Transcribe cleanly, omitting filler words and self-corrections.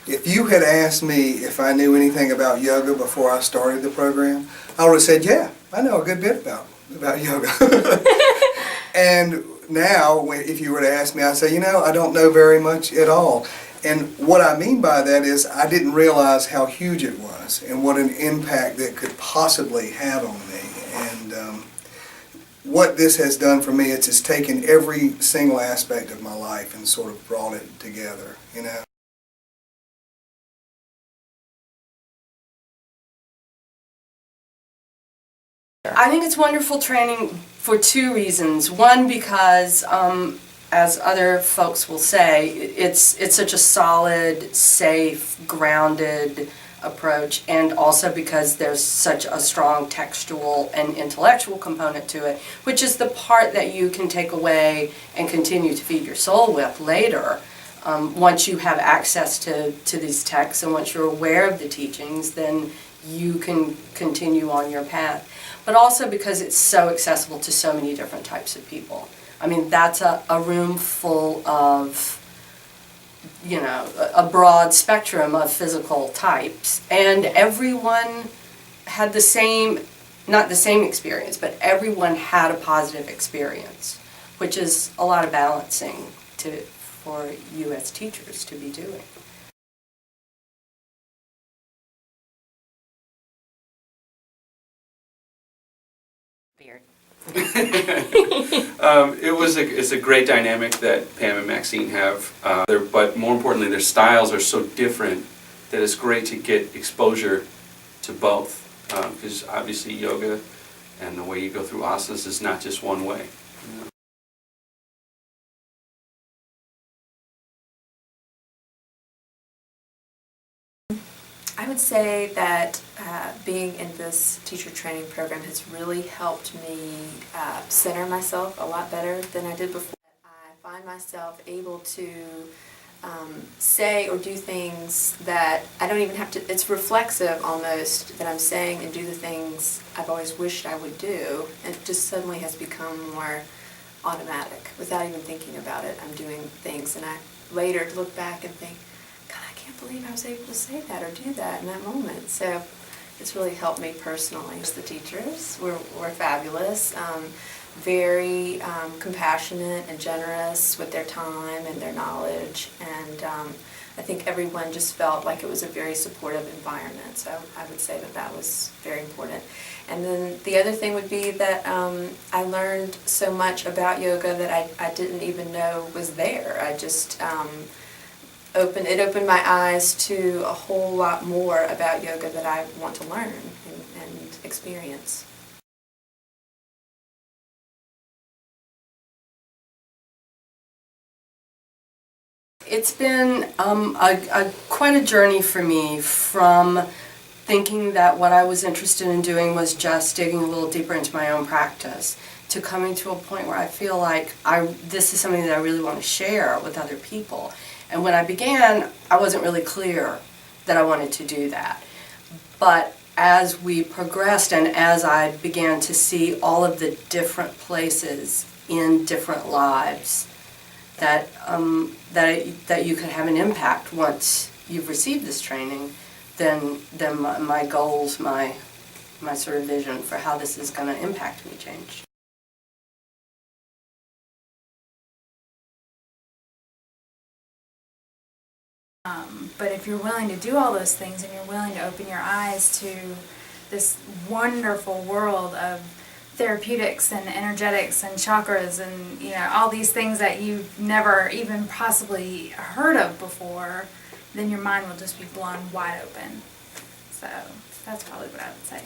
If you had asked me if I knew anything about yoga before I started the program, I would have said, yeah, I know a good bit about yoga. And now, if you were to ask me, I'd say, I don't know very much at all. And what I mean by that is I didn't realize how huge it was and what an impact that could possibly have on me. And what this has done for me, it's taken every single aspect of my life and sort of brought it together, I think it's wonderful training for two reasons. One, because as other folks will say, it's such a solid, safe, grounded approach, and also because there's such a strong textual and intellectual component to it, which is the part that you can take away and continue to feed your soul with later. Once you have access to these texts and once you're aware of the teachings, then you can continue on your path. But also because it's so accessible to so many different types of people. I mean, that's a room full of, a broad spectrum of physical types, and everyone had the same, not the same experience, but everyone had a positive experience, which is a lot of balancing for you as teachers to be doing. It's a great dynamic that Pam and Maxine have, but more importantly, their styles are so different that it's great to get exposure to both, because obviously yoga and the way you go through asanas is not just one way. I would say that being in this teacher training program has really helped me center myself a lot better than I did before. I find myself able to say or do things that I don't even have to, it's reflexive almost, that I'm saying and do the things I've always wished I would do, and it just suddenly has become more automatic. Without even thinking about it, I'm doing things, and I later look back and think, God, I can't believe I was able to say that or do that in that moment. So it's really helped me personally. The teachers were fabulous, very compassionate and generous with their time and their knowledge, and I think everyone just felt like it was a very supportive environment. So I would say that that was very important. And then the other thing would be that I learned so much about yoga that I didn't even know was there. I just it opened my eyes to a whole lot more about yoga that I want to learn and experience. It's been quite a journey for me, from thinking that what I was interested in doing was just digging a little deeper into my own practice, to coming to a point where I feel like this is something that I really want to share with other people. And when I began, I wasn't really clear that I wanted to do that. But as we progressed and as I began to see all of the different places in different lives that you can have an impact once you've received this training, then my goals, my sort of vision for how this is going to impact me changed. But if you're willing to do all those things and you're willing to open your eyes to this wonderful world of therapeutics and energetics and chakras and all these things that you've never even possibly heard of before, then your mind will just be blown wide open. So that's probably what I would say.